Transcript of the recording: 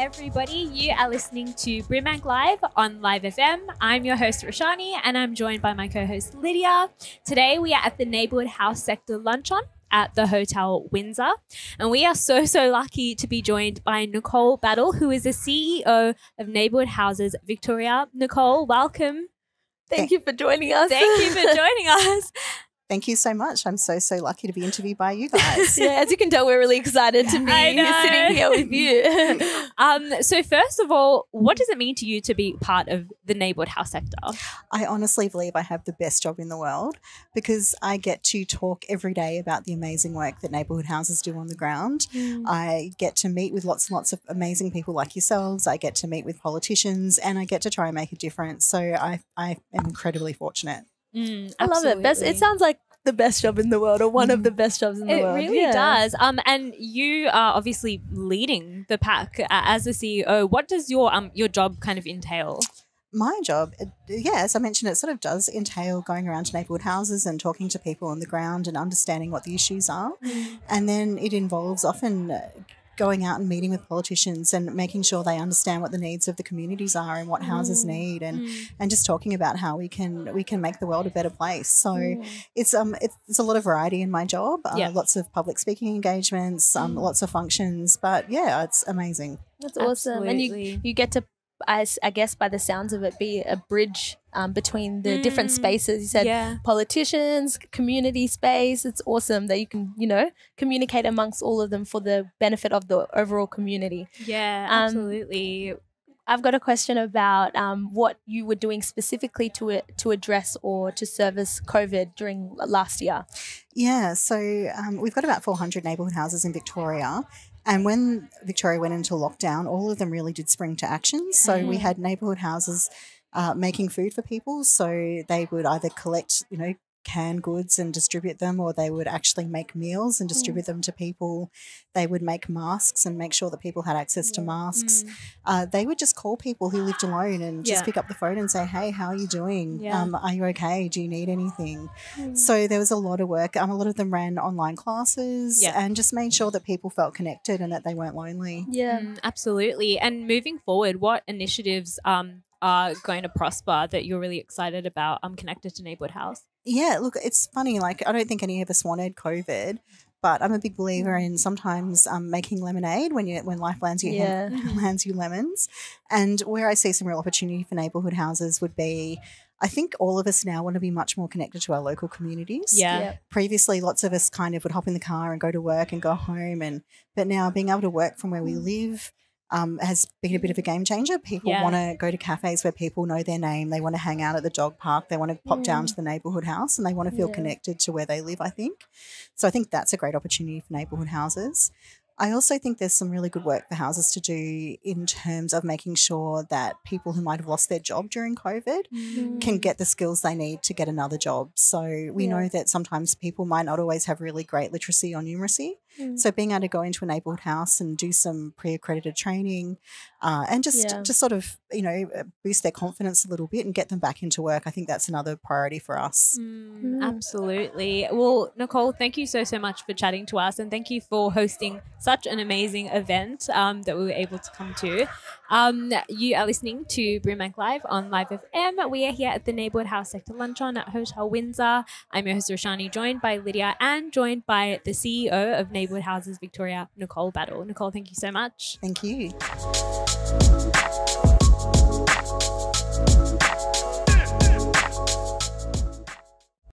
everybody. You are listening to Brimbank Live on Live FM. I'm your host, Roshani, and I'm joined by my co-host, Lydia. Today, we are at the Neighbourhood House Sector Luncheon at the Hotel Windsor. And we are so lucky to be joined by Nicole Battle, who is the CEO of Neighbourhood Houses Victoria. Nicole, welcome. Thank you for joining us. Thank you for joining us. Thank you so much. I'm so lucky to be interviewed by you guys. Yeah, as you can tell, we're really excited to be sitting here with you. So first of all, what does it mean to you to be part of the neighbourhood house sector? I honestly believe I have the best job in the world because I get to talk every day about the amazing work that neighbourhood houses do on the ground. I get to meet with lots and lots of amazing people like yourselves. I get to meet with politicians and I get to try and make a difference. So I am incredibly fortunate. I love it. It sounds like the best job in the world, or one of the best jobs in the world. It really does. And you are obviously leading the pack as the CEO. What does your job kind of entail? My job, as I mentioned, it sort of does entail going around to neighbourhood houses and talking to people on the ground and understanding what the issues are. And then it involves often going out and meeting with politicians and making sure they understand what the needs of the communities are and what houses need, and just talking about how we can make the world a better place. So it's a lot of variety in my job. Lots of public speaking engagements, lots of functions, but yeah, it's amazing. That's awesome. Absolutely. And you get to, I guess by the sounds of it, be a bridge between the different spaces. You said politicians, community space. It's awesome that you can, communicate amongst all of them for the benefit of the overall community. Yeah, absolutely. I've got a question about what you were doing specifically to address or to service COVID during last year. Yeah, so we've got about 400 neighbourhood houses in Victoria. And when Victoria went into lockdown, all of them really did spring to action. So we had neighbourhood houses making food for people. So they would either collect, canned goods and distribute them, or they would actually make meals and distribute them to people. They would make masks and make sure that people had access to masks. They would just call people who lived alone and just pick up the phone and say, hey, how are you doing? Are you okay? Do you need anything? So there was a lot of work. A lot of them ran online classes and just made sure that people felt connected and that they weren't lonely. Absolutely. And moving forward, what initiatives are going to prosper that you're really excited about connected to Neighbourhood House? Yeah, look, it's funny. Like, I don't think any of us wanted COVID, but I'm a big believer in sometimes making lemonade when life lands you lands you lemons. And where I see some real opportunity for neighbourhood houses would be, I think all of us now want to be much more connected to our local communities. Previously, lots of us kind of would hop in the car and go to work and go home, but now being able to work from where we live has been a bit of a game changer. People want to go to cafes where people know their name. They want to hang out at the dog park. They want to pop down to the neighbourhood house, and they want to feel connected to where they live, I think. So I think that's a great opportunity for neighbourhood houses. I also think there's some really good work for houses to do in terms of making sure that people who might have lost their job during COVID can get the skills they need to get another job. So we know that sometimes people might not always have really great literacy or numeracy. So being able to go into a neighbourhood house and do some pre-accredited training and just sort of, boost their confidence a little bit and get them back into work, I think that's another priority for us. Absolutely. Well, Nicole, thank you so much for chatting to us, and thank you for hosting such an amazing event that we were able to come to. You are listening to Brimbank Live on Live FM. We are here at the Neighbourhood House Sector Luncheon at Hotel Windsor. I'm your host, Roshani, joined by Lydia and joined by the CEO of Neighbourhood Houses Victoria, Nicole Battle. Nicole, thank you so much. Thank you.